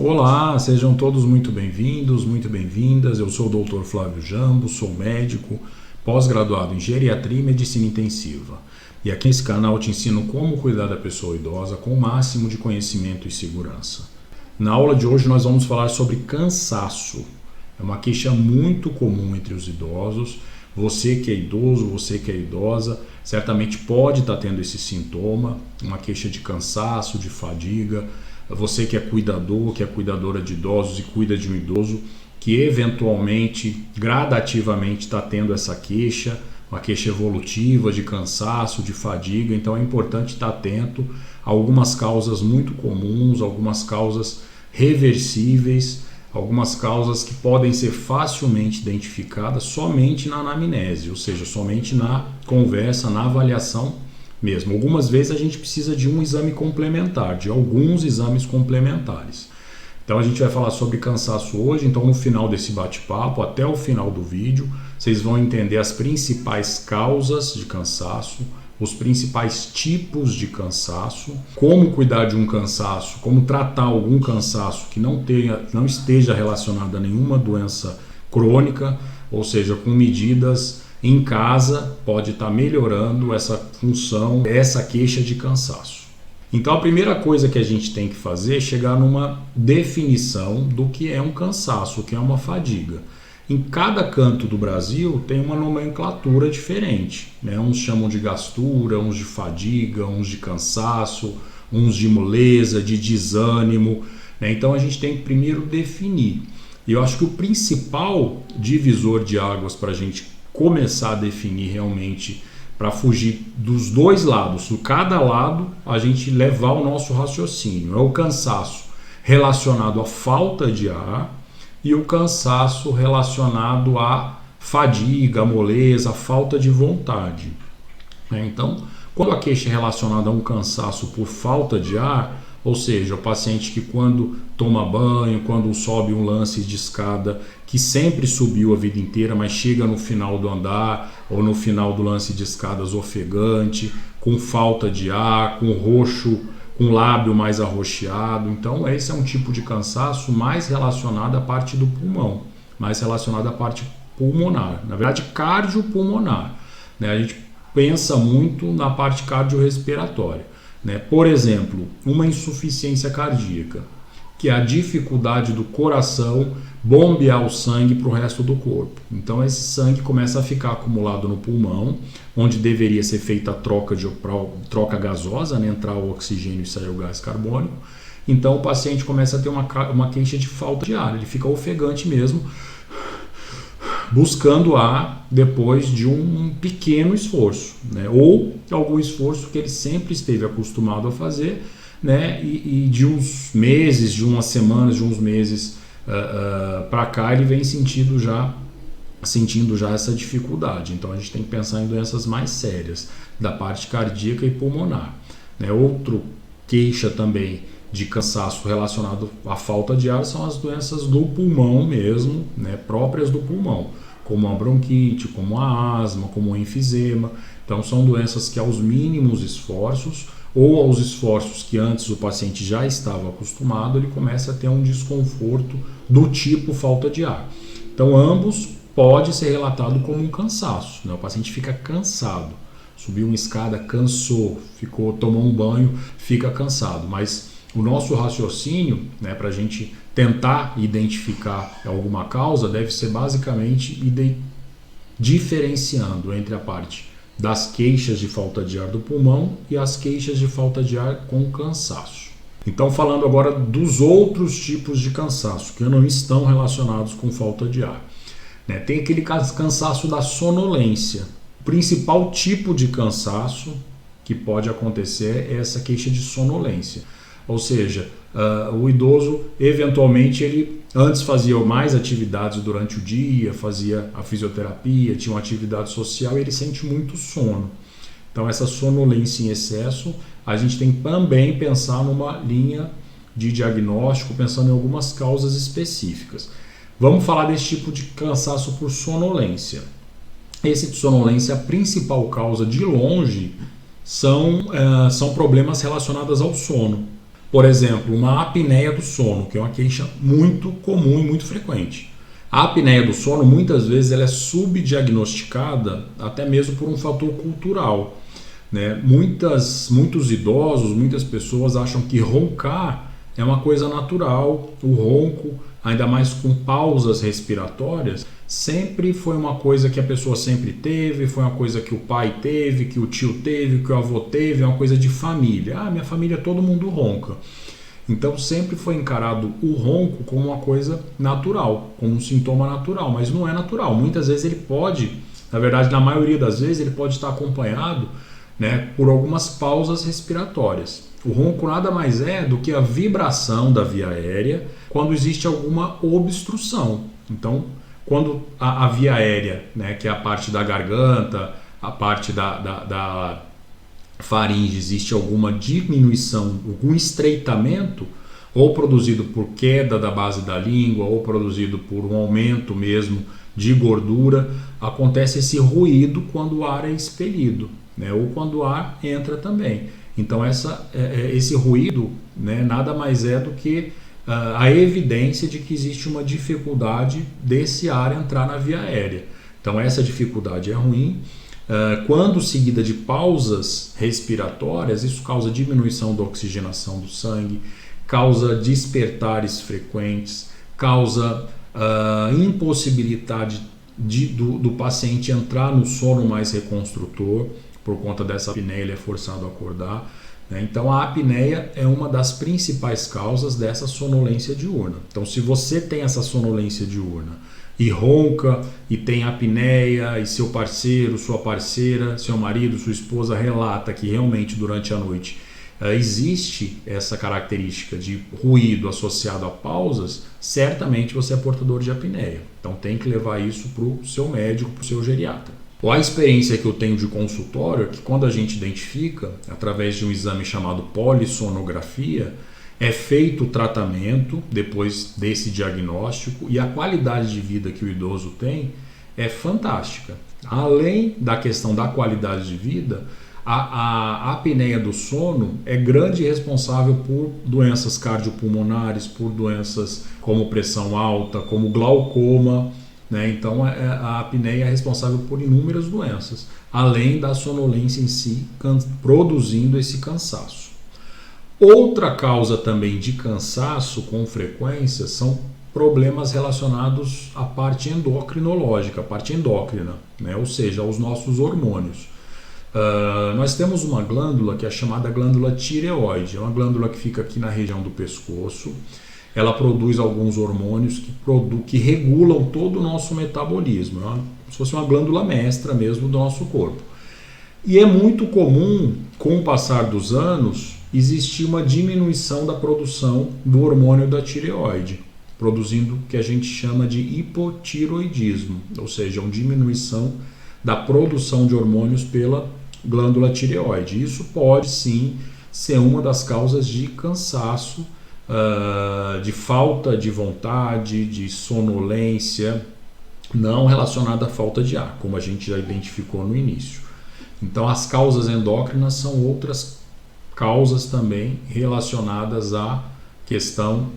Olá, sejam todos muito bem-vindos, muito bem-vindas. Eu sou o Dr. Flávio Jambo, sou médico, pós-graduado em Geriatria e Medicina Intensiva. E aqui nesse canal eu te ensino como cuidar da pessoa idosa com o máximo de conhecimento e segurança. Na aula de hoje nós vamos falar sobre cansaço. É uma queixa muito comum entre os idosos. Você que é idoso, você que é idosa, certamente pode estar tendo esse sintoma, uma queixa de cansaço, de fadiga. Você que é cuidador, que é cuidadora de idosos e cuida de um idoso que eventualmente, gradativamente está tendo essa queixa, uma queixa evolutiva de cansaço, de fadiga. Então é importante estar atento a algumas causas muito comuns, algumas causas reversíveis, algumas causas que podem ser facilmente identificadas somente na anamnese, ou seja, somente na conversa, na avaliação mesmo. Algumas vezes a gente precisa de um exame complementar, de alguns exames complementares. Então a gente vai falar sobre cansaço hoje, então no final desse bate-papo, até o final do vídeo, vocês vão entender as principais causas de cansaço, os principais tipos de cansaço, como cuidar de um cansaço, como tratar algum cansaço que não esteja relacionado a nenhuma doença crônica, ou seja, com medidas em casa pode estar melhorando essa função, essa queixa de cansaço. Então a primeira coisa que a gente tem que fazer é chegar numa definição do que é um cansaço, o que é uma fadiga. Em cada canto do Brasil tem uma nomenclatura diferente, né? Uns chamam de gastura, uns de fadiga, uns de cansaço, uns de moleza, de desânimo, né? Então a gente tem que primeiro definir. E eu acho que o principal divisor de águas para a gente começar a definir realmente, para fugir dos dois lados, de cada lado a gente levar o nosso raciocínio, é o cansaço relacionado à falta de ar e o cansaço relacionado à fadiga, à moleza, à falta de vontade. Então, quando a queixa é relacionada a um cansaço por falta de ar, ou seja, o paciente que quando toma banho, quando sobe um lance de escada, que sempre subiu a vida inteira, mas chega no final do andar ou no final do lance de escadas ofegante, com falta de ar, com roxo, com lábio mais arroxeado. Então esse é um tipo de cansaço mais relacionado à parte do pulmão, mais relacionado à parte pulmonar, na verdade cardiopulmonar, né? A gente pensa muito na parte cardiorrespiratória, né? Por exemplo, uma insuficiência cardíaca, que é a dificuldade do coração bombear o sangue para o resto do corpo. Então esse sangue começa a ficar acumulado no pulmão, onde deveria ser feita a troca gasosa, né? Entrar o oxigênio e sair o gás carbônico. Então o paciente começa a ter uma queixa de falta de ar, ele fica ofegante mesmo, buscando ar depois de um pequeno esforço, né? Ou algum esforço que ele sempre esteve acostumado a fazer, né? E de uns meses, de umas semanas, de uns meses para cá ele vem sentindo já essa dificuldade. Então a gente tem que pensar em doenças mais sérias da parte cardíaca e pulmonar, né? Outro queixa também de cansaço relacionado à falta de ar são as doenças do pulmão mesmo, né? Próprias do pulmão, como a bronquite, como a asma, como o enfisema. Então são doenças que aos mínimos esforços ou aos esforços que antes o paciente já estava acostumado, ele começa a ter um desconforto do tipo falta de ar. Então ambos pode ser relatado como um cansaço, né? O paciente fica cansado, subiu uma escada, cansou, tomou um banho, fica cansado, mas o nosso raciocínio, né, para a gente tentar identificar alguma causa, deve ser basicamente diferenciando entre a parte das queixas de falta de ar do pulmão e as queixas de falta de ar com cansaço. Então, falando agora dos outros tipos de cansaço que não estão relacionados com falta de ar, né? Tem aquele cansaço da sonolência. O principal tipo de cansaço que pode acontecer é essa queixa de sonolência. Ou seja, o idoso, eventualmente, ele antes fazia mais atividades durante o dia, fazia a fisioterapia, tinha uma atividade social e ele sente muito sono. Então, essa sonolência em excesso, a gente tem que também pensar numa linha de diagnóstico, pensando em algumas causas específicas. Vamos falar desse tipo de cansaço por sonolência. Esse de sonolência, a principal causa de longe são problemas relacionados ao sono. Por exemplo, uma apneia do sono, que é uma queixa muito comum e muito frequente. A apneia do sono, muitas vezes, ela é subdiagnosticada até mesmo por um fator cultural, né? Muitos idosos, muitas pessoas acham que roncar é uma coisa natural. O ronco, ainda mais com pausas respiratórias, sempre foi uma coisa que a pessoa sempre teve, foi uma coisa que o pai teve, que o tio teve, que o avô teve, é uma coisa de família. Minha família todo mundo ronca. Então sempre foi encarado o ronco como uma coisa natural, como um sintoma natural, mas não é natural. Muitas vezes ele pode, na verdade, na maioria das vezes, ele pode estar acompanhado, né, por algumas pausas respiratórias. O ronco nada mais é do que a vibração da via aérea quando existe alguma obstrução. Então, quando a via aérea, né, que é a parte da garganta, a parte da faringe, existe alguma diminuição, algum estreitamento, ou produzido por queda da base da língua, ou produzido por um aumento mesmo de gordura, acontece esse ruído quando o ar é expelido, né, ou quando o ar entra também. Então esse ruído, né, nada mais é do que a evidência de que existe uma dificuldade desse ar entrar na via aérea. Então essa dificuldade é ruim. Quando seguida de pausas respiratórias, isso causa diminuição da oxigenação do sangue, causa despertares frequentes, causa impossibilidade do paciente entrar no sono mais reconstrutor. Por conta dessa apneia, ele é forçado a acordar, né? Então a apneia é uma das principais causas dessa sonolência diurna. Então se você tem essa sonolência diurna e ronca e tem apneia, e seu parceiro, sua parceira, seu marido, sua esposa relata que realmente durante a noite existe essa característica de ruído associado a pausas, certamente você é portador de apneia. Então tem que levar isso para o seu médico, para o seu geriatra. A experiência que eu tenho de consultório é que quando a gente identifica, através de um exame chamado polissonografia, é feito o tratamento depois desse diagnóstico e a qualidade de vida que o idoso tem é fantástica. Além da questão da qualidade de vida, a apneia do sono é grande responsável por doenças cardiopulmonares, por doenças como pressão alta, como glaucoma, né? Então a apneia é responsável por inúmeras doenças, além da sonolência em si, produzindo esse cansaço. Outra causa também de cansaço com frequência são problemas relacionados à parte endocrinológica, a parte endócrina, né? Ou seja, aos nossos hormônios. Nós temos uma glândula que é chamada glândula tireoide, é uma glândula que fica aqui na região do pescoço. Ela produz alguns hormônios que regulam todo o nosso metabolismo, como se fosse uma glândula mestra mesmo do nosso corpo. E é muito comum, com o passar dos anos, existir uma diminuição da produção do hormônio da tireoide, produzindo o que a gente chama de hipotiroidismo, ou seja, uma diminuição da produção de hormônios pela glândula tireoide. Isso pode sim ser uma das causas de cansaço, de falta de vontade, de sonolência, não relacionada à falta de ar, como a gente já identificou no início. Então as causas endócrinas são outras causas também relacionadas à questão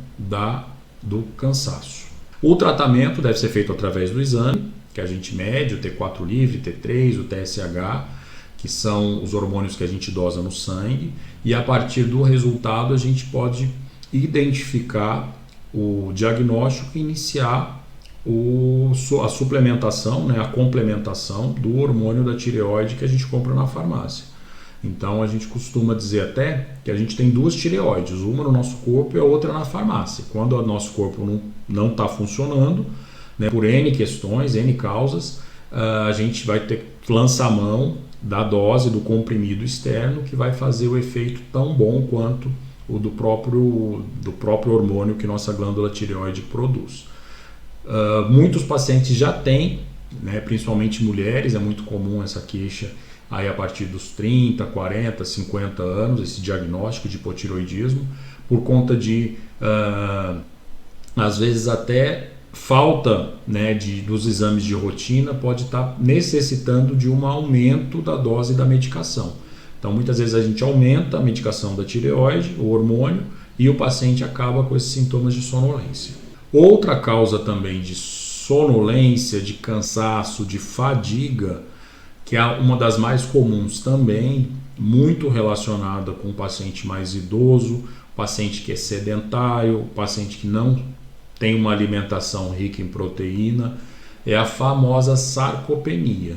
do cansaço. O tratamento deve ser feito através do exame, que a gente mede, o T4 livre, T3, o TSH, que são os hormônios que a gente dosa no sangue, e a partir do resultado a gente pode identificar o diagnóstico e iniciar a suplementação, né, a complementação do hormônio da tireoide que a gente compra na farmácia. Então a gente costuma dizer até que a gente tem duas tireoides, uma no nosso corpo e a outra na farmácia. Quando o nosso corpo não está funcionando, né, por N questões, N causas, a gente vai ter que lançar a mão da dose do comprimido externo que vai fazer o efeito tão bom quanto o do próprio hormônio que nossa glândula tireoide produz. Muitos pacientes já têm, né, principalmente mulheres, é muito comum essa queixa aí a partir dos 30, 40, 50 anos, esse diagnóstico de hipotiroidismo, por conta de, às vezes até falta, né, dos exames de rotina, pode estar necessitando de um aumento da dose da medicação. Então muitas vezes a gente aumenta a medicação da tireoide, o hormônio, e o paciente acaba com esses sintomas de sonolência. Outra causa também de sonolência, de cansaço, de fadiga, que é uma das mais comuns também, muito relacionada com o paciente mais idoso, paciente que é sedentário, paciente que não tem uma alimentação rica em proteína, é a famosa sarcopenia,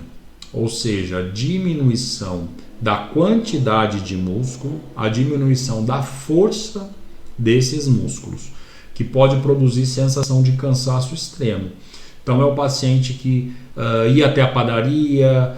ou seja, a diminuição da quantidade de músculo, a diminuição da força desses músculos, que pode produzir sensação de cansaço extremo. Então é o paciente que ia até a padaria,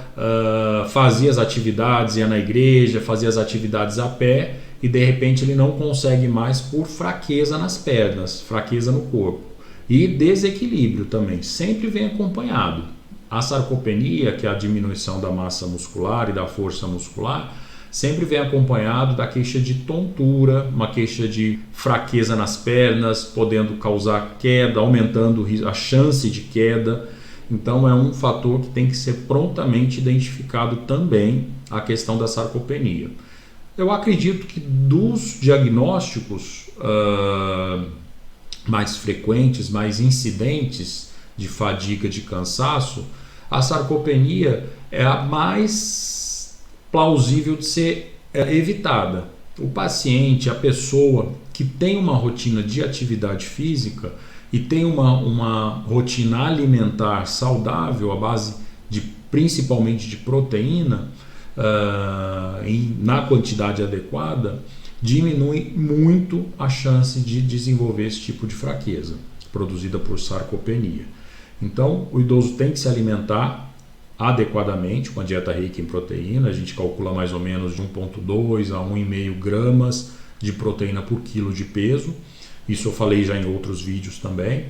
fazia as atividades, ia na igreja, fazia as atividades a pé e de repente ele não consegue mais por fraqueza nas pernas, fraqueza no corpo. E desequilíbrio também, sempre vem acompanhado. A sarcopenia, que é a diminuição da massa muscular e da força muscular, sempre vem acompanhado da queixa de tontura, uma queixa de fraqueza nas pernas, podendo causar queda, aumentando a chance de queda. Então é um fator que tem que ser prontamente identificado também, a questão da sarcopenia. Eu acredito que dos diagnósticos mais frequentes, mais incidentes de fadiga, de cansaço, a sarcopenia é a mais plausível de ser evitada. O paciente, a pessoa que tem uma rotina de atividade física e tem uma rotina alimentar saudável, à base de principalmente de proteína, na quantidade adequada, diminui muito a chance de desenvolver esse tipo de fraqueza produzida por sarcopenia. Então, o idoso tem que se alimentar adequadamente, com a dieta rica em proteína. A gente calcula mais ou menos de 1,2 a 1,5 gramas de proteína por quilo de peso. Isso eu falei já em outros vídeos também.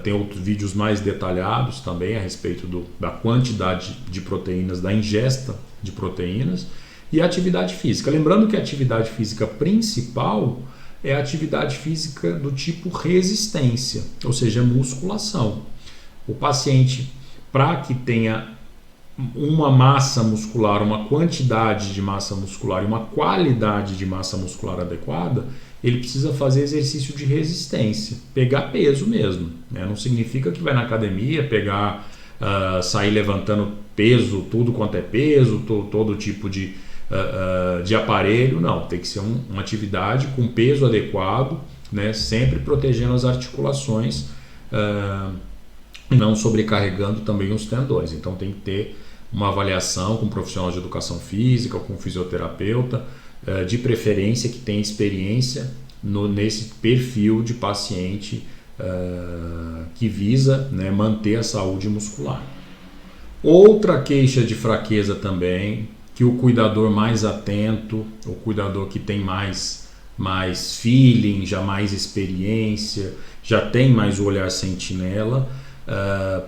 Tem outros vídeos mais detalhados também a respeito da quantidade de proteínas, da ingesta de proteínas. E a atividade física. Lembrando que a atividade física principal é a atividade física do tipo resistência, ou seja, musculação. O paciente, para que tenha uma massa muscular, uma quantidade de massa muscular e uma qualidade de massa muscular adequada, ele precisa fazer exercício de resistência, pegar peso mesmo, né? Não significa que vai na academia sair levantando peso, tudo quanto é peso, todo tipo de aparelho. Não, tem que ser uma atividade com peso adequado, né? Sempre protegendo as articulações e não sobrecarregando também os tendões. Então tem que ter uma avaliação com um profissional de educação física, com um fisioterapeuta, de preferência que tenha experiência nesse perfil de paciente que visa, né, manter a saúde muscular. Outra queixa de fraqueza também, que o cuidador mais atento, o cuidador que tem mais feeling, já mais experiência, já tem mais o olhar sentinela,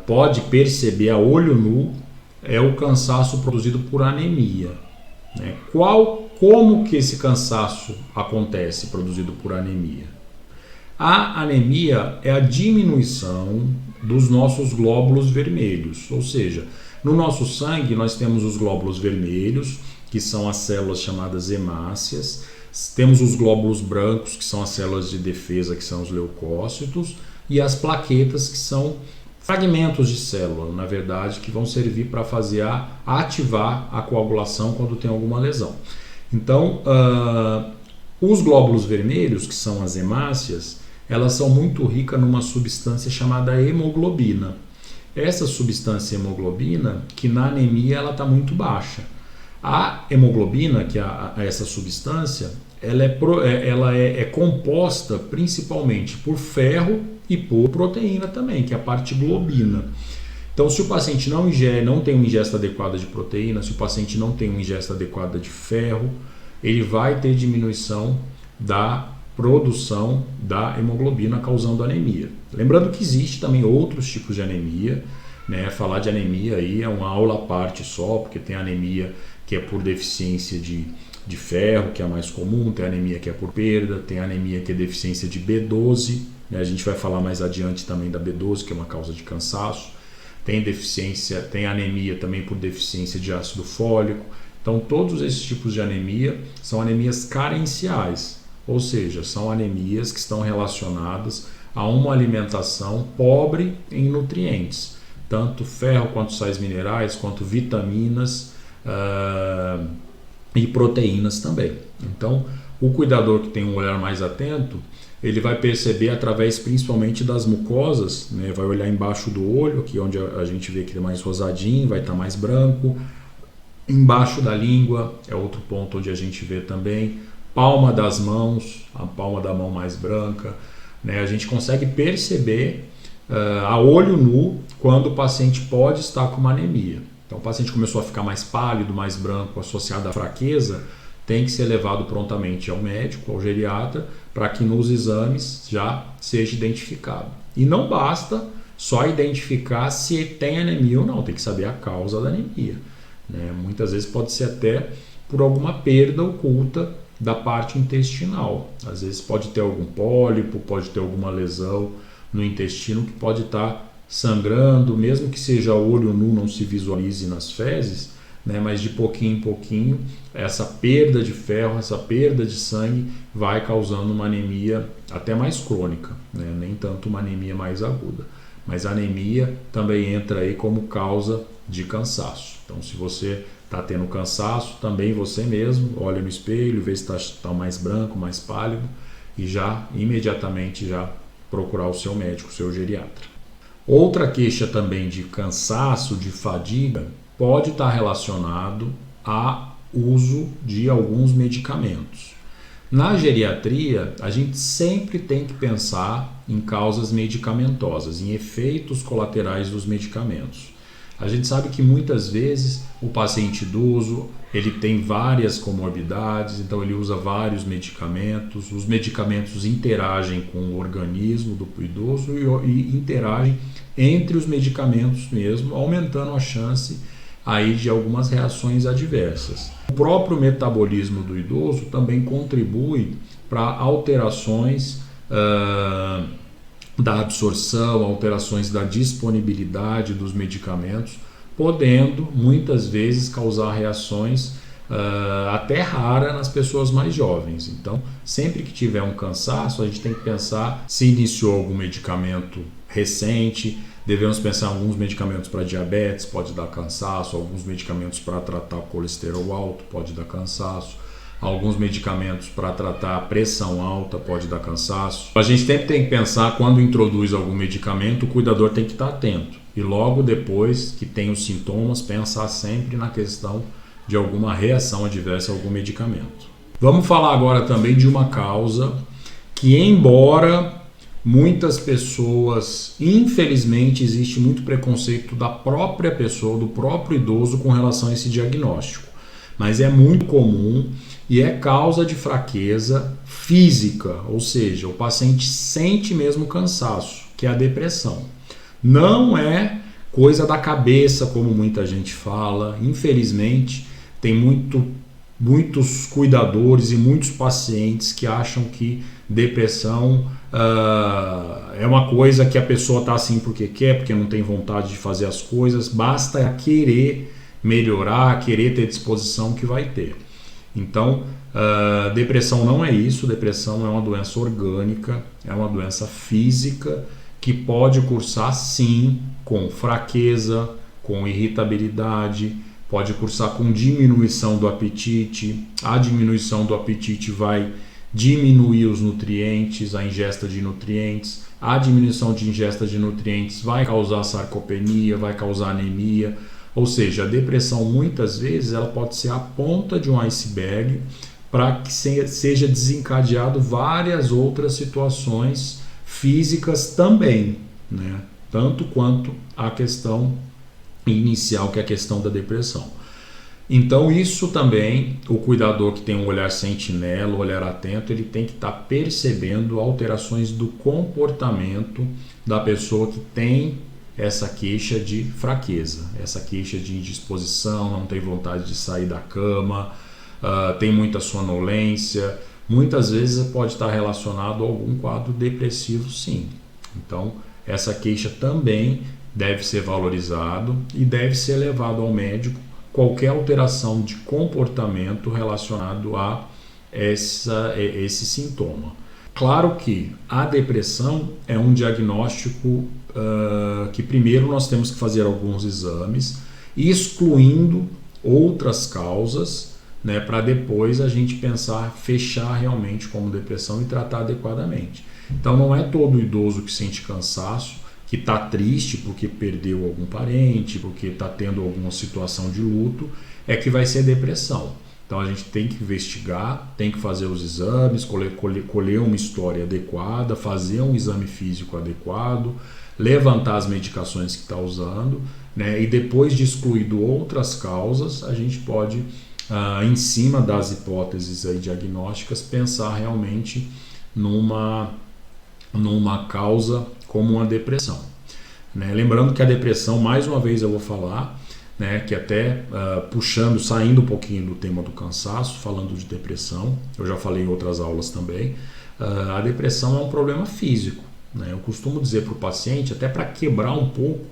pode perceber a olho nu, é o cansaço produzido por anemia, né? Como que esse cansaço acontece produzido por anemia? A anemia é a diminuição dos nossos glóbulos vermelhos, ou seja, no nosso sangue nós temos os glóbulos vermelhos, que são as células chamadas hemácias, temos os glóbulos brancos, que são as células de defesa, que são os leucócitos, e as plaquetas, que são fragmentos de célula, na verdade, que vão servir para ativar a coagulação quando tem alguma lesão. Então, os glóbulos vermelhos, que são as hemácias, elas são muito ricas numa substância chamada hemoglobina. Essa substância hemoglobina, que na anemia ela está muito baixa. A hemoglobina, que é essa substância, ela é composta principalmente por ferro e por proteína também, que é a parte globina. Então, se o paciente não tem uma ingesta adequada de proteína, se o paciente não tem uma ingesta adequada de ferro, ele vai ter diminuição da produção da hemoglobina, causando anemia. Lembrando que existe também outros tipos de anemia, né? Falar de anemia aí é uma aula à parte só, porque tem anemia que é por deficiência de ferro, que é a mais comum, tem anemia que é por perda, tem anemia que é deficiência de B12, né? A gente vai falar mais adiante também da B12, que é uma causa de cansaço. Tem anemia também por deficiência de ácido fólico. Então todos esses tipos de anemia são anemias carenciais, ou seja, são anemias que estão relacionadas a uma alimentação pobre em nutrientes, tanto ferro quanto sais minerais, quanto vitaminas e proteínas também. Então, o cuidador que tem um olhar mais atento, ele vai perceber através principalmente das mucosas, né? Vai olhar embaixo do olho, aqui onde a gente vê que é mais rosadinho, vai estar mais branco. Embaixo da língua é outro ponto onde a gente vê também. Palma das mãos, a palma da mão mais branca, né? A gente consegue perceber a olho nu quando o paciente pode estar com uma anemia. Então, o paciente começou a ficar mais pálido, mais branco, associado à fraqueza, tem que ser levado prontamente ao médico, ao geriatra, para que nos exames já seja identificado. E não basta só identificar se tem anemia ou não, tem que saber a causa da anemia, né? Muitas vezes pode ser até por alguma perda oculta da parte intestinal. Às vezes pode ter algum pólipo, pode ter alguma lesão no intestino que pode estar sangrando, mesmo que seja olho nu, não se visualize nas fezes, né? Mas de pouquinho em pouquinho, essa perda de ferro, essa perda de sangue vai causando uma anemia até mais crônica, né? Nem tanto uma anemia mais aguda. Mas a anemia também entra aí como causa de cansaço. Então, se você está tendo cansaço, também você mesmo olha no espelho, vê se está mais branco, mais pálido e já imediatamente já procurar o seu médico, o seu geriatra. Outra queixa também de cansaço, de fadiga, pode estar relacionado ao uso de alguns medicamentos. Na geriatria, a gente sempre tem que pensar em causas medicamentosas, em efeitos colaterais dos medicamentos. A gente sabe que muitas vezes o paciente idoso ele tem várias comorbidades, então ele usa vários medicamentos. Os medicamentos interagem com o organismo do idoso e interagem entre os medicamentos mesmo, aumentando a chance aí de algumas reações adversas. O próprio metabolismo do idoso também contribui para alterações da absorção, alterações da disponibilidade dos medicamentos, podendo muitas vezes causar reações até raras nas pessoas mais jovens. Então, sempre que tiver um cansaço, a gente tem que pensar se iniciou algum medicamento recente. Devemos pensar em alguns medicamentos para diabetes, pode dar cansaço, alguns medicamentos para tratar o colesterol alto, pode dar cansaço, alguns medicamentos para tratar a pressão alta, pode dar cansaço. A gente sempre tem que pensar, quando introduz algum medicamento, o cuidador tem que estar atento. E logo depois que tem os sintomas, pensar sempre na questão de alguma reação adversa a algum medicamento. Vamos falar agora também de uma causa que, embora muitas pessoas, infelizmente, existe muito preconceito da própria pessoa, do próprio idoso com relação a esse diagnóstico. Mas é muito comum e é causa de fraqueza física, ou seja, o paciente sente mesmo cansaço, que é a depressão. Não é coisa da cabeça, como muita gente fala. Infelizmente, tem muitos cuidadores e muitos pacientes que acham que depressão é uma coisa que a pessoa está assim porque quer, porque não tem vontade de fazer as coisas, basta querer melhorar, querer ter disposição que vai ter. Então, depressão não é isso, depressão é uma doença orgânica, é uma doença física que pode cursar sim com fraqueza, com irritabilidade, pode cursar com diminuição do apetite. A diminuição do apetite vai diminuir os nutrientes, a ingesta de nutrientes. A diminuição de ingesta de nutrientes vai causar sarcopenia, vai causar anemia. Ou seja, a depressão muitas vezes ela pode ser a ponta de um iceberg para que seja desencadeado várias outras situações físicas também, né? Tanto quanto a questão inicial, que é a questão da depressão. Então isso também, o cuidador que tem um olhar sentinela, um olhar atento, ele tem que estar percebendo alterações do comportamento da pessoa que tem essa queixa de fraqueza, essa queixa de indisposição, não tem vontade de sair da cama, tem muita sonolência. Muitas vezes pode estar relacionado a algum quadro depressivo, sim. Então essa queixa também deve ser valorizado e deve ser levado ao médico qualquer alteração de comportamento relacionado a esse sintoma. Claro que a depressão é um diagnóstico que primeiro nós temos que fazer alguns exames, excluindo outras causas, né, para depois a gente pensar, fechar realmente como depressão e tratar adequadamente. Então não é todo idoso que sente cansaço, que está triste porque perdeu algum parente, porque está tendo alguma situação de luto, é que vai ser depressão. Então a gente tem que investigar, tem que fazer os exames, colher uma história adequada, fazer um exame físico adequado, levantar as medicações que está usando, né, e depois de excluído outras causas, a gente pode, em cima das hipóteses aí diagnósticas, pensar realmente numa causa como uma depressão, né? Lembrando que a depressão, mais uma vez eu vou falar, né, que até saindo um pouquinho do tema do cansaço, falando de depressão, eu já falei em outras aulas também, a depressão é um problema físico, né? Eu costumo dizer para o paciente, até para quebrar um pouco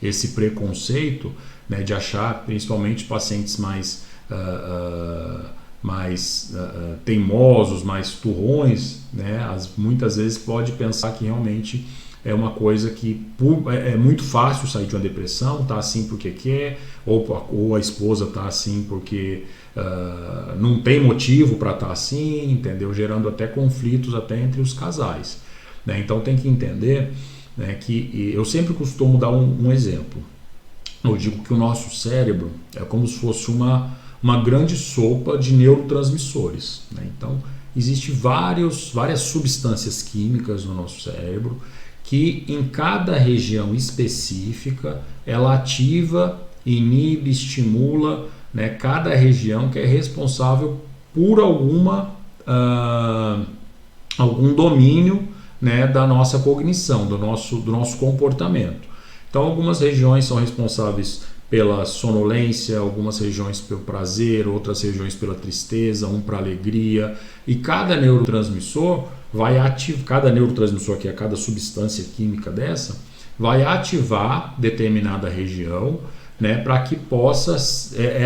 esse preconceito, né, de achar, principalmente pacientes mais teimosos, mais turrões, né, muitas vezes pode pensar que realmente é uma coisa que é muito fácil sair de uma depressão, tá assim porque quer, ou a esposa tá assim porque não tem motivo para estar assim, entendeu? Gerando até conflitos até entre os casais, né? Então tem que entender, né, que eu sempre costumo dar um exemplo. Eu digo que o nosso cérebro é como se fosse uma grande sopa de neurotransmissores, né? Então existem várias substâncias químicas no nosso cérebro que em cada região específica ela ativa, inibe, estimula, né, cada região que é responsável por algum domínio, né, da nossa cognição, do nosso comportamento. Então algumas regiões são responsáveis pela sonolência, algumas regiões pelo prazer, outras regiões pela tristeza, para alegria, e cada neurotransmissor que é cada substância química dessa, vai ativar determinada região, né, para que possa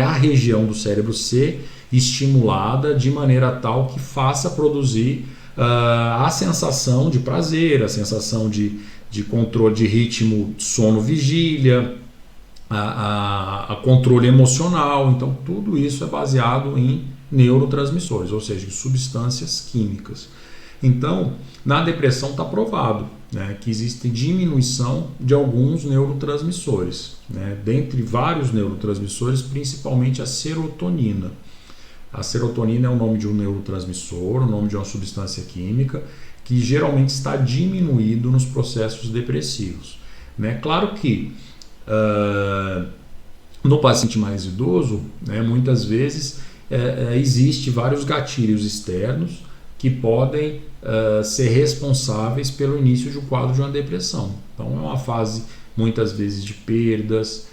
a região do cérebro ser estimulada de maneira tal que faça produzir a sensação de prazer, a sensação de controle de ritmo, sono-vigília, a controle emocional. Então tudo isso é baseado em neurotransmissores, ou seja, em substâncias químicas. Então na depressão está provado, né, que existe diminuição de alguns neurotransmissores, né, dentre vários neurotransmissores, principalmente a serotonina. A serotonina é o nome de um neurotransmissor, o nome de uma substância química que geralmente está diminuído nos processos depressivos, né? Claro que no paciente mais idoso, né, muitas vezes existe vários gatilhos externos que podem ser responsáveis pelo início de um quadro de uma depressão. Então é uma fase muitas vezes de perdas,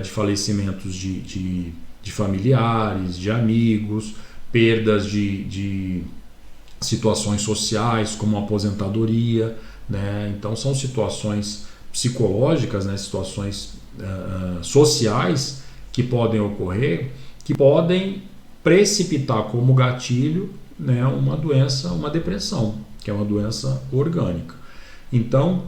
de falecimentos de familiares, de amigos, perdas de situações sociais como aposentadoria, né? Então são situações psicológicas, né, situações sociais que podem ocorrer, que podem precipitar como gatilho, né, uma doença, uma depressão, que é uma doença orgânica. Então,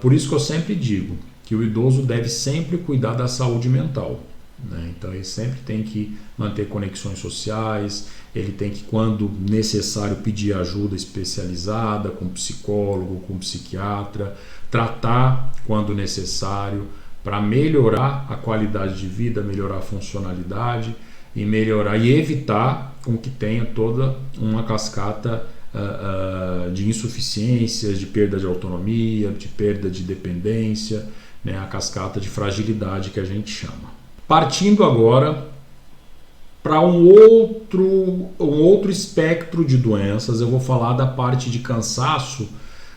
por isso que eu sempre digo que o idoso deve sempre cuidar da saúde mental, né? Então ele sempre tem que manter conexões sociais, ele tem que, quando necessário, pedir ajuda especializada com psicólogo, com psiquiatra, tratar quando necessário, para melhorar a qualidade de vida, melhorar a funcionalidade e evitar com que tenha toda uma cascata de insuficiências, de perda de autonomia, de perda de dependência, né, a cascata de fragilidade que a gente chama. Partindo agora para um outro espectro de doenças, eu vou falar da parte de cansaço,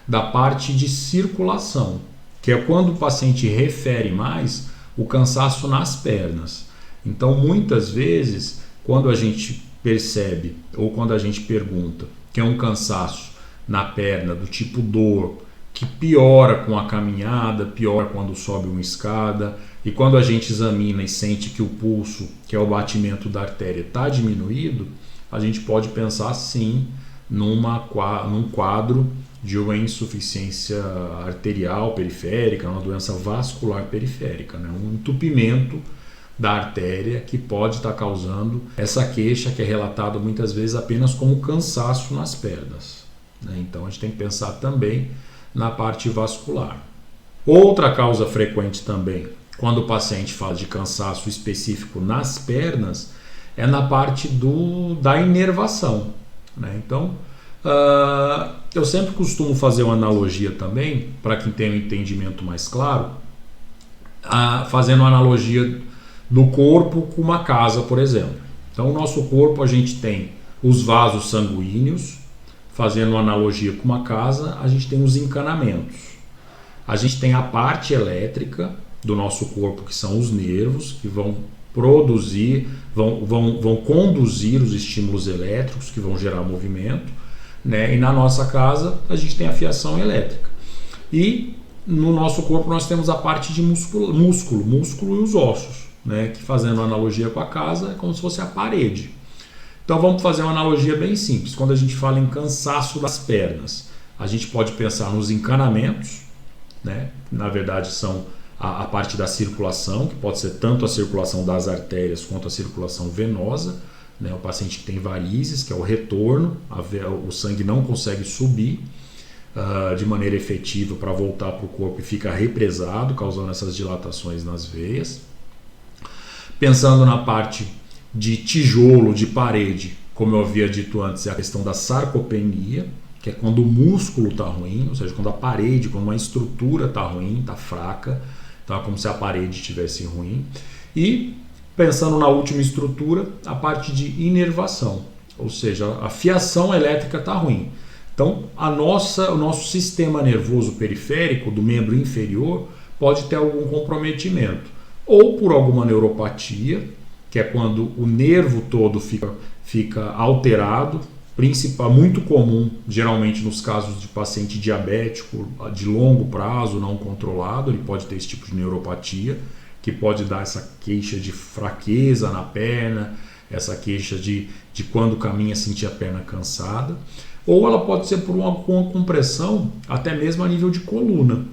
da parte de circulação, que é quando o paciente refere mais o cansaço nas pernas. Então, muitas vezes, quando a gente percebe ou quando a gente pergunta que é um cansaço na perna do tipo dor, que piora com a caminhada, piora quando sobe uma escada, e quando a gente examina e sente que o pulso, que é o batimento da artéria, está diminuído, a gente pode pensar sim num quadro de uma insuficiência arterial periférica, uma doença vascular periférica, né? Um entupimento da artéria que pode estar causando essa queixa que é relatada muitas vezes apenas como cansaço nas pernas, né? Então a gente tem que pensar também na parte vascular. Outra causa frequente também, quando o paciente fala de cansaço específico nas pernas, é na parte da inervação, né? Então, eu sempre costumo fazer uma analogia também, para quem tem um entendimento mais claro, fazendo uma analogia do corpo com uma casa, por exemplo. Então, o nosso corpo, a gente tem os vasos sanguíneos, fazendo uma analogia com uma casa, a gente tem os encanamentos. A gente tem a parte elétrica do nosso corpo, que são os nervos, que vão produzir, vão conduzir os estímulos elétricos, que vão gerar movimento, né? E na nossa casa, a gente tem a fiação elétrica. E no nosso corpo nós temos a parte de músculo e os ossos, né? Que, fazendo uma analogia com a casa, é como se fosse a parede. Então vamos fazer uma analogia bem simples. Quando a gente fala em cansaço das pernas, a gente pode pensar nos encanamentos, né? Na verdade são a parte da circulação, que pode ser tanto a circulação das artérias quanto a circulação venosa, né? O paciente que tem varizes, que é o retorno, o sangue não consegue subir de maneira efetiva para voltar para o corpo e fica represado, causando essas dilatações nas veias. Pensando na parte de tijolo, de parede, como eu havia dito antes, é a questão da sarcopenia, que é quando o músculo está ruim, ou seja, quando a parede, quando uma estrutura está ruim, está fraca, então é como se a parede estivesse ruim. E pensando na última estrutura, a parte de inervação, ou seja, a fiação elétrica está ruim. Então o nosso sistema nervoso periférico do membro inferior pode ter algum comprometimento, ou por alguma neuropatia, que é quando o nervo todo fica alterado, muito comum, geralmente nos casos de paciente diabético de longo prazo, não controlado, ele pode ter esse tipo de neuropatia, que pode dar essa queixa de fraqueza na perna, essa queixa de quando caminha sentir a perna cansada, ou ela pode ser por uma compressão até mesmo a nível de coluna,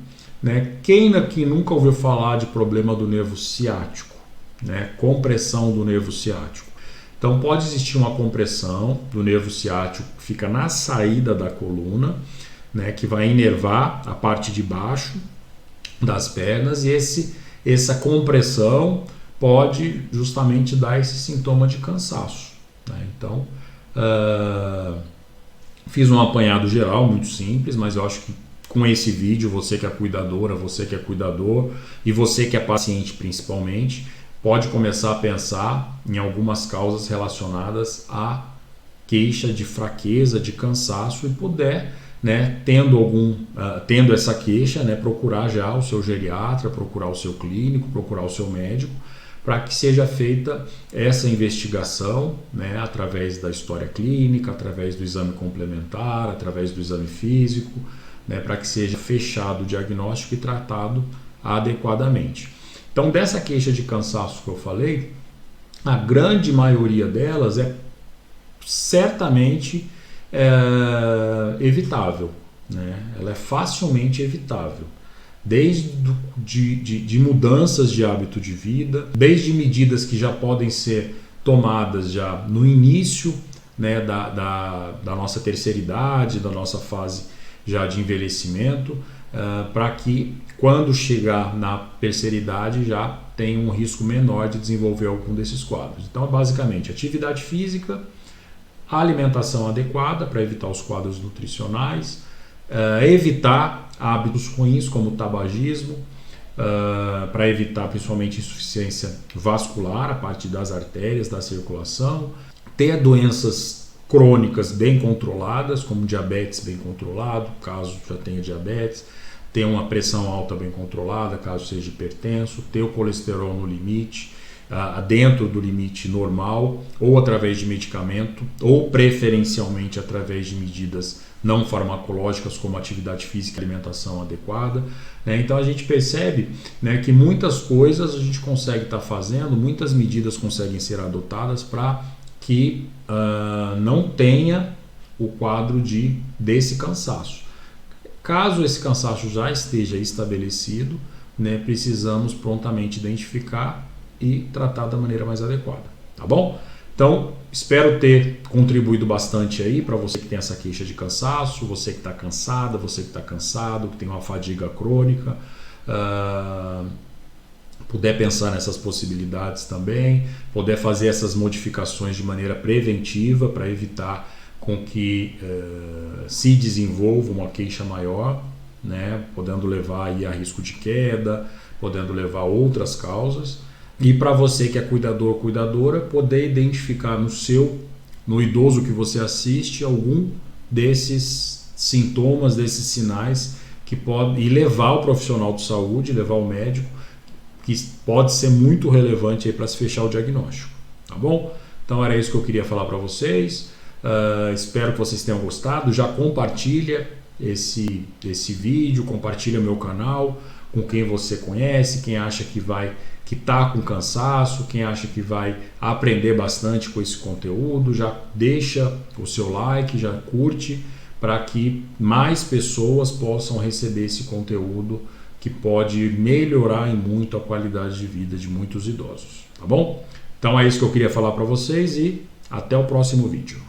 né? Quem aqui nunca ouviu falar de problema do nervo ciático, né? Compressão do nervo ciático. Então pode existir uma compressão do nervo ciático que fica na saída da coluna, né? Que vai inervar a parte de baixo das pernas, e essa compressão pode justamente dar esse sintoma de cansaço, né? Então, fiz um apanhado geral muito simples, mas eu acho que com esse vídeo, você que é cuidadora, você que é cuidador e você que é paciente principalmente, pode começar a pensar em algumas causas relacionadas à queixa de fraqueza, de cansaço, e puder, né, tendo essa queixa, né, procurar já o seu geriatra, procurar o seu clínico, procurar o seu médico, para que seja feita essa investigação, né, através da história clínica, através do exame complementar, através do exame físico, né, para que seja fechado o diagnóstico e tratado adequadamente. Então, dessa queixa de cansaço que eu falei, a grande maioria delas é certamente evitável, né? Ela é facilmente evitável, desde de mudanças de hábito de vida, desde medidas que já podem ser tomadas já no início, né, da nossa terceira idade, da nossa fase já de envelhecimento, para que quando chegar na terceira idade já tenha um risco menor de desenvolver algum desses quadros. Então, basicamente, atividade física, alimentação adequada para evitar os quadros nutricionais, evitar hábitos ruins como o tabagismo, para evitar principalmente insuficiência vascular, a parte das artérias, da circulação, ter doenças crônicas bem controladas, como diabetes bem controlado, caso já tenha diabetes, ter uma pressão alta bem controlada, caso seja hipertenso, ter o colesterol no limite, dentro do limite normal, ou através de medicamento, ou preferencialmente através de medidas não farmacológicas como atividade física e alimentação adequada, né? Então a gente percebe, né, que muitas coisas a gente consegue estar fazendo, muitas medidas conseguem ser adotadas para que não tenha o quadro desse cansaço. Caso esse cansaço já esteja estabelecido, né, precisamos prontamente identificar e tratar da maneira mais adequada, tá bom? Então, espero ter contribuído bastante aí para você que tem essa queixa de cansaço, você que está cansada, você que está cansado, que tem uma fadiga crônica, puder pensar nessas possibilidades também, poder fazer essas modificações de maneira preventiva para evitar com que se desenvolva uma queixa maior, né, podendo levar aí a risco de queda, podendo levar a outras causas. E para você que é cuidador ou cuidadora, poder identificar no idoso que você assiste algum desses sintomas, desses sinais que pode, e levar o profissional de saúde, levar o médico, que pode ser muito relevante para se fechar o diagnóstico, tá bom? Então era isso que eu queria falar para vocês. Espero que vocês tenham gostado. Já compartilha esse vídeo, compartilha meu canal com quem você conhece, quem acha que está com cansaço, quem acha que vai aprender bastante com esse conteúdo. Já deixa o seu like, já curte, para que mais pessoas possam receber esse conteúdo que pode melhorar em muito a qualidade de vida de muitos idosos, tá bom? Então é isso que eu queria falar para vocês e até o próximo vídeo.